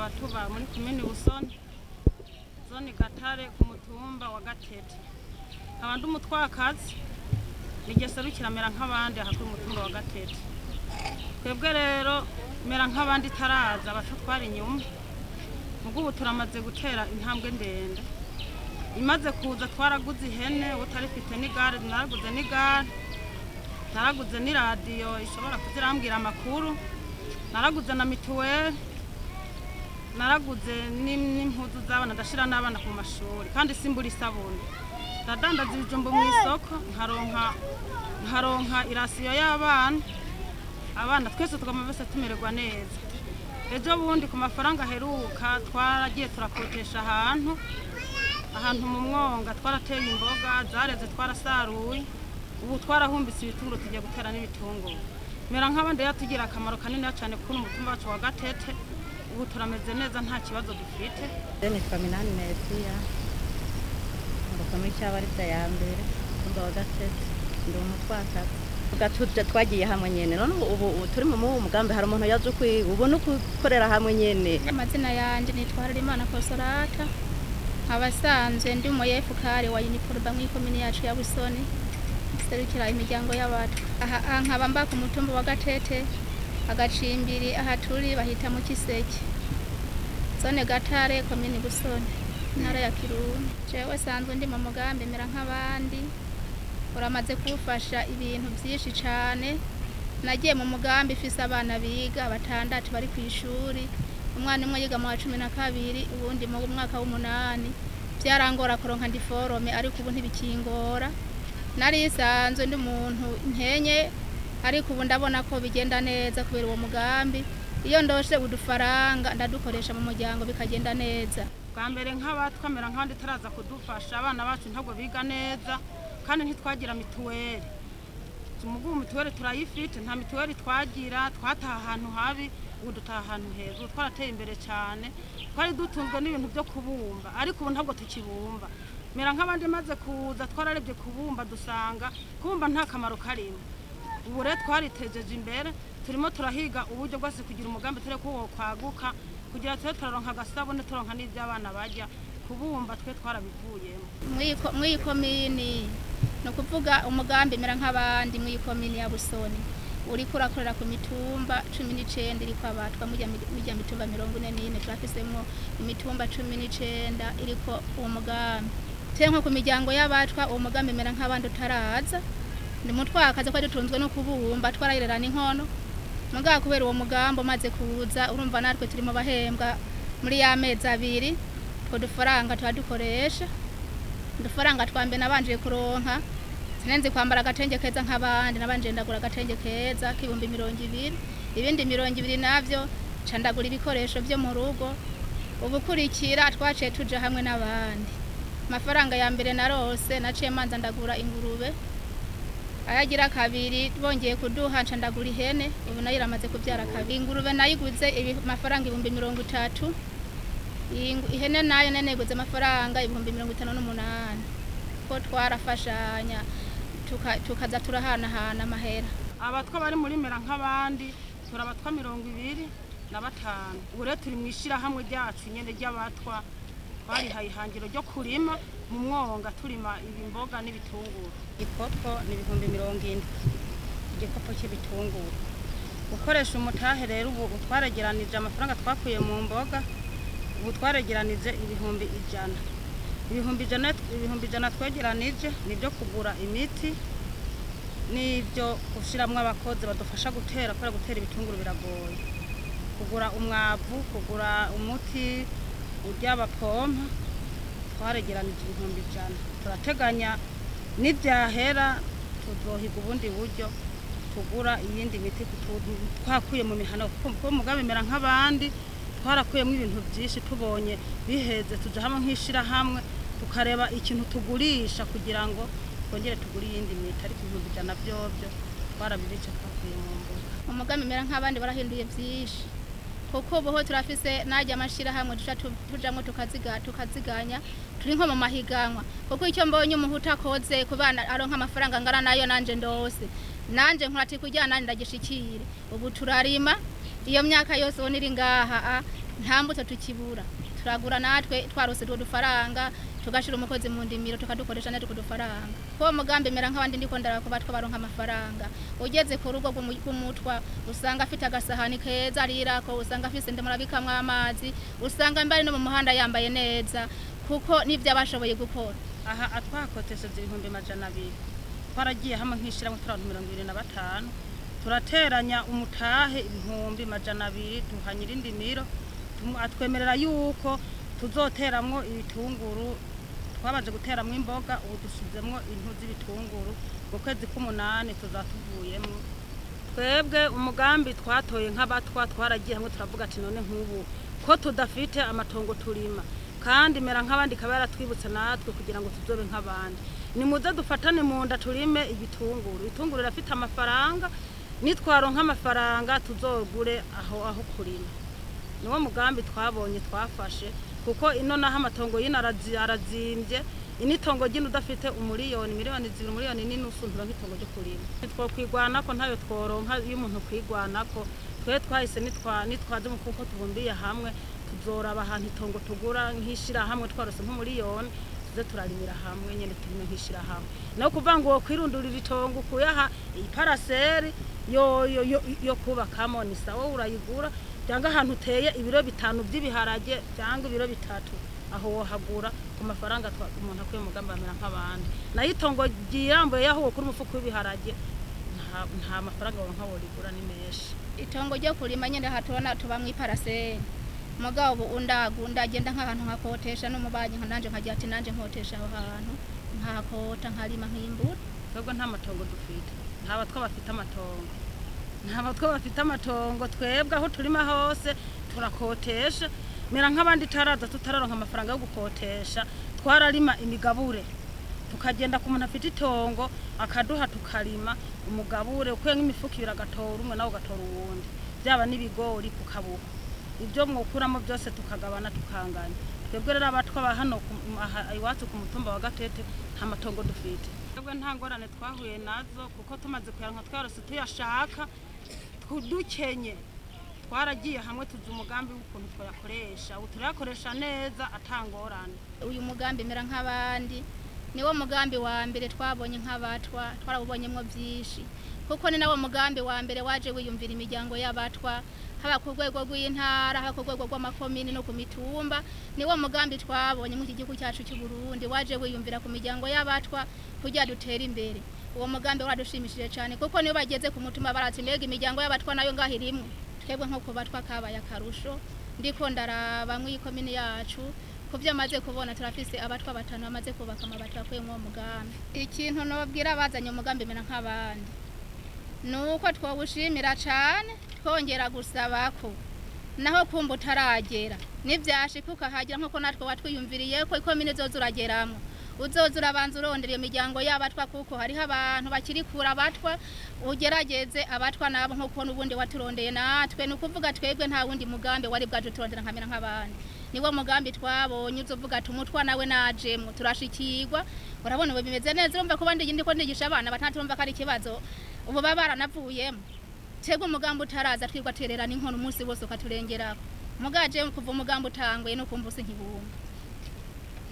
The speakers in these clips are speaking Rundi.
tukaba tuba muri komine Busoni Zone Gatare ku mutumba wa Gatete. Abandi umutwakazi nigeserukira mera nk'abandi aha ku mutumba wa Gatete. Twebwe rero mera nk'abandi taraza abatwara inyuma. Mugubu turamaze gutera intambwe ndende. Imaze kuza twaraguze ihene utarifite n'igare, naraguze n'igare. Naraguze ni radio ishobora kuzirambwira amakuru. Naraguze na mituweli. Naraguze n'impuzu z'abana ndashira n'abana ku mashuri kandi simbura isabuni. Ndadandaza ibijumbo mu isoko nkaronka irasiyo y'abana. Abana twese tugomba bese tumererwa neza. Ejo bundi ku mafaranga heruka twaragiye turakotesha ahantu mu mwonga twarateye imboga zareze twarasaruye. Ubu twarahumbise ibitunguru tugiye gutera n'ibitunguru. Mera nk'abandi yatugira akamaro kanini cyane kuko umutumba wacu wa Gatete ubu turameze neza nta kibazo dufite. Ni faminani Mesiya mukomeye cyabari bya mbere kumba wa Gatete ndi umutwakazi. Gatuje twagiye hamwe nyene none ubu turi mu mugambi hari umuntu yaje ubu no gukorera hamwe nyene. Amazina yanje nitwara Imana Kosorata abasanzwe ndi mu yefukare wa uniforba mu komine yacu ya Busoni serukira imiryango y'abantu aha nkaba mba ku mutumba wa Gatete agacimbiri aha turi bahita mu Kiseke Zone Gatare komine Busoni ntara ya Kirundo. Jewe sanzwe ndi mu mugambi mera nk'abandi uramaze kufasha ibintu byinshi cyane. Nagiye mu mugambi ifise abana biga batandatu bari ku ishuri, umwana umwe yiga mu wa 12 ubundi mu mwaka w'8. Byarangora kuronka ndiforome ariko ubu ntibikingora. Nari sanzwe ndi umuntu ntenye ariko ubu ndabona ko bigenda neza kubera uwo mugambi. Iyo ndoshe udufaranga ndadukoresha mu muryango bikagenda neza. Bwa mbere nk'abatwamera nk'andi taraza kudufasha abana bacu ntabwo biga neza kandi ntitwagira mituweli. Tumugumu mituweli turayifite nta mituweli twagira twataha ahantu habi ubu dutaha ahantu heza. Twarateye imbere cyane twari dutunzwe n'ibintu byo kubumba ariko ubu ntabwo tukibumba. Mera nk'abandi maze kuza twararebye kubumba dusanga kubumba nta kamaro karimo. Ubu rero twaritejeje imbere turimo turahiga uburyo bwose kugira umugambi turi ko kwaguka kugira twe turaronka agasabune turonka n'iby'abana bajya kubumba twe twarabivuyemo. Muri komini no kuvuga umugambi mera nk'abandi muri komini ya Busoni uri kurakorera ku mitumba 19 iri kwa Abatwa mujya mitumba 44 turafisemwo imitumba 19 iriko uwo mugambi. Tenko ku miryango y'Abatwa uwo mugambi mera nk'abandi utaraza ni mutwakaze ko dutunzwe no kubumba twarayirerana inkono. Muga kubera uwo mugambo maze kuza urumva natwe turimo bahembwa muri ya mezi 2 ko dufaranga twadukoresha. Dufaranga twambe nabanje kuronka sinenze kwambara agatenge keza nk'abandi nabanje ndagura agatenge keza k'ibihumbi 200 ibindi 200 navyo candagura ibikoresho byo mu rugo. Ubu kurikira twaciye tuje hamwe n'abandi. Mafaranga ya mbere narose naciye manza ndagura ingurube ayagira kabiri bongeye kuduha ncandagura ihene ubu nayo iramaze kubyara kabiri. Ingurube nayiguze mafaranga 30. Ihene nayo neneguze amafaranga 58. Ko twarafashanya tukaza turahana amahera. Abatwa bari muri mera nk'abandi turabatwa 25. Ubu rero turi mwishira hamwe ryacu nyene ry'abatwa bari hayihangiro ryo kurima mu mwonga turima ibimboga n'ibitunguru. Ikopo ni 70. Igikopo cy'ibitunguru ukoresha umutahe rero ubu twarageranije amafaranga twakuye mu mboga ubu twarageranije 100. 100 twegeranije nibyo kugura imiti nibyo ushiramwe abakozi badufasha gutera ibitunguru biragoye. Kugura umwavu, kugura umuti ury'abapompa twaregeranije 100. Turateganya n'ibyahera tuzohiga ubundi buryo tugura iyindi miti twakuye mu mihano kuko mugabe mera nk'abandi twarakuyemo ibintu byinshi tubonye biheze tuje hamwe nkishira hamwe tukareba ikintu tugurisha kugira ngo twongere tugura iyindi miti ariko 100 byobyo twarabibice twakuye mu mbuga. Umugambi mera nk'abandi barahinduye byinshi kuko boho turafise najya amashira hamwe tujamwe tukaziganya turi nko mu mahiganwa kuko icyo mbonye umuhuta akoze kubana aronka amafaranga ngara nayo nanje ndose nanje nkurati kujyana ndagishikire. Ubu turarima iyo myaka yose oniri ngaha nta mbuto tukibura turagura natwe twarose dufaranga tugashira umukozi mu ndimiro tukadukoresha natwe kudufaranga ko mugambi mera nk'abandi ndiko ndarako batwa baronka amafaranga ugeze ku rugo rw'umutwa usanga afite agasahani keza arirako usanga afise ndemura bikamwe amazi usanga mbari no mu muhanda yambaye neza kuko nivyo abashoboye gukora aha atwakotesheje 200 twaragiye hamwe nkishiramo 25 turateranya umutahe 200 duhanyira indimiro atwemerera yuko tuzoteramwo ibitunguru twabaje guteramwo imboga ubu dusizemwo intu z'ibitunguru mu kwezi k'umunani tuzatuvuyemwo twebwe umugambi twatoye nk'abatwa twaragiye hamwe turavuga ati none nk'ubu ko tudafite amatongo turima kandi mera nk'abandi kabera twibutse natwe kugira ngo tuzobe nk'abandi ni muze dufatane mu nda turime ibitunguru rafite amafaranga nitwaronka amafaranga tuzogure aho kurima niwo mugambi twabonye twafashe kuko ino naho amatongo yino arazimbye initongo gino udafite miliyoni 2 miliyoni n'inusu nk'itongo ryo kurima twokwigwanako ntayo tworonka iyo umuntu kwigwanako twe twahise nitwaje mu kuko tubumbiye hamwe tuzoraba ahantu itongo tugura nkishira hamwe twarose nk'umiliyoni tuze turarimira hamwe nyene turime nkishira hamwe no kuvanga uwo kwirundurira itongo kuyaha iparaseri yo kubakamo ni sawa urayigura cyangwa ahantu uteye ibiro 5 by'ibiharage cyangwa ibiro 3 aho wohagura ku mafaranga umuntu akwiye mugambi amera nk'abandi nayo itongo girambuye yaho kuri umufuko w'ibiharage nta mafaranga woronka worigura ni menshi itongo ryo kurima nyene hatona tuba mu iparaseri mugabo undagenda nk'ahantu nkakotesha no mubanyi nanje nkagira ati nanje nkotesha aho hantu nkakota nkarima nk'imbura twebwe nta matongo dufite ntabatwa bafite amatongo ntabatwa bafite amatongo twebwe aho turima hose turakotesha mera nk'abandi taraza tutararonka amafaranga yo gukotesha twararima imigabure tukagenda ku muntu afite itongo akaduha tukarima umugabure ukuye nk'imifuko biragatora umwe nawo gatora uwundi byaba n'ibigori kukabuka ibyo mwokuramo byose tukagabana tukanganya twebwe rero abatwa ba hano iwacu ku mutumba wa Gatete nta matongo dufite twebwe nta ngorane twahuye nazo kuko tumaze kuyaronka twarose tuyashaka dukenye twaragiye hamwe tuzi umugambi w'ukuntu twayakoresha ubu turayakoresha neza atangorane uyu mugambi mera nk'abandi niwo mugambi wa mbere twabonye nk'abatwa twarabubonyemo byinshi kuko ni nawo mugambi wa mbere waje wiyumvira imiryango y'abatwa haba ku rwego rw'intara haba ku rwego rw'amakomine no ku mitumba niwo mugambi twabonye mu gihugu cyacu cy'u Burundi waje wiyumvira ku miryango y'abatwa kugira dutere imbere uwo mugambi waradushimishije cyane kuko niyo bageze ku mutumba barati mbega imiryango y'abatwa nayo ngahirimwe twebwe nko kubatwa kabaye akarusho ndiko ndaraba mu ikomine yacu kuvyo amaze kubona turafise abatwa 5 bamaze kubaka amabati akwiye mu mugambi ikintu nobwira bazanye umugambi mena nk'abandi nuko twawushimira cyane twongera gusaba ko naho kumba utaragera nivyashikuka hagira nko natwe watwiyumviriye ko ikomine zozurageramo uzozura abanza urondera iyo miryango y'abatwa kuko hariho abantu bakirikura abatwa ugerageze abatwa nabo nko kubona ubundi waturondeye natwe nukuvuga twebwe nta wundi mugambi wari bwaje turondera nkamera nk'abandi niwo mugambi twabonye uzovuga ati umutwa nawe najemwe turashikirwa urabona ubu bimeze neza urumva ko bandi ndiko ndigisha abana batantumva kari kibazo ubu babara navuyemo twebwe umugambi utaraza twirwa tererana inkono umunsi wose ukaturengerako mugaje kuva umugambi utangwe no kumbusa nkibumba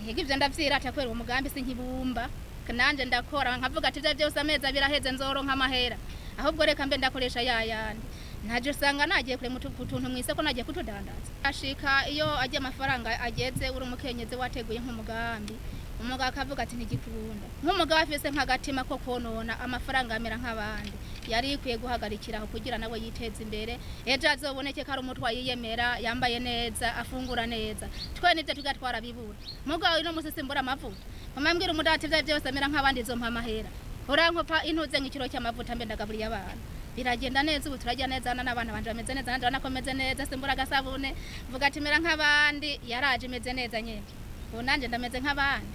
ivyo ndavyira ati akwera umugambi sinkibumba kananje ndakora nkavuga ati ivyo byose ameza biraheze nzoronka amahera ahubwo reka mbe ndakoresha yayandi naje usanga nagiye kure mutuntu mwise ko nagiye kutudandaza ashika iyo ajya amafaranga ageze uri umukenyeze wateguye nk'umugambi umugabo akavuga ati ntigikunda nk'umugabo afise nk'agatima ko konona amafaranga amera nk'abandi yari ikwiye guhagarikiraho kugira nawe yiteze imbere ejo azoboneke kari umutwa yiyemera yambaye neza afungura neza twe nivyo tugatwara bibura mugabo ino musisimbura amavuta mama umudati vya byose amera nk'abandi zo mpamahera urankopa intuze nk'ikiro cy'amavuta mbe ndagaburiye abana biragenda neza ubu turajya neza n'abana banje bameze neza nanje nakomeze neza simbura gasabune vuga ati mera nk'abandi yaraje imeze neza nyene ubu nanje ndameze nk'abandi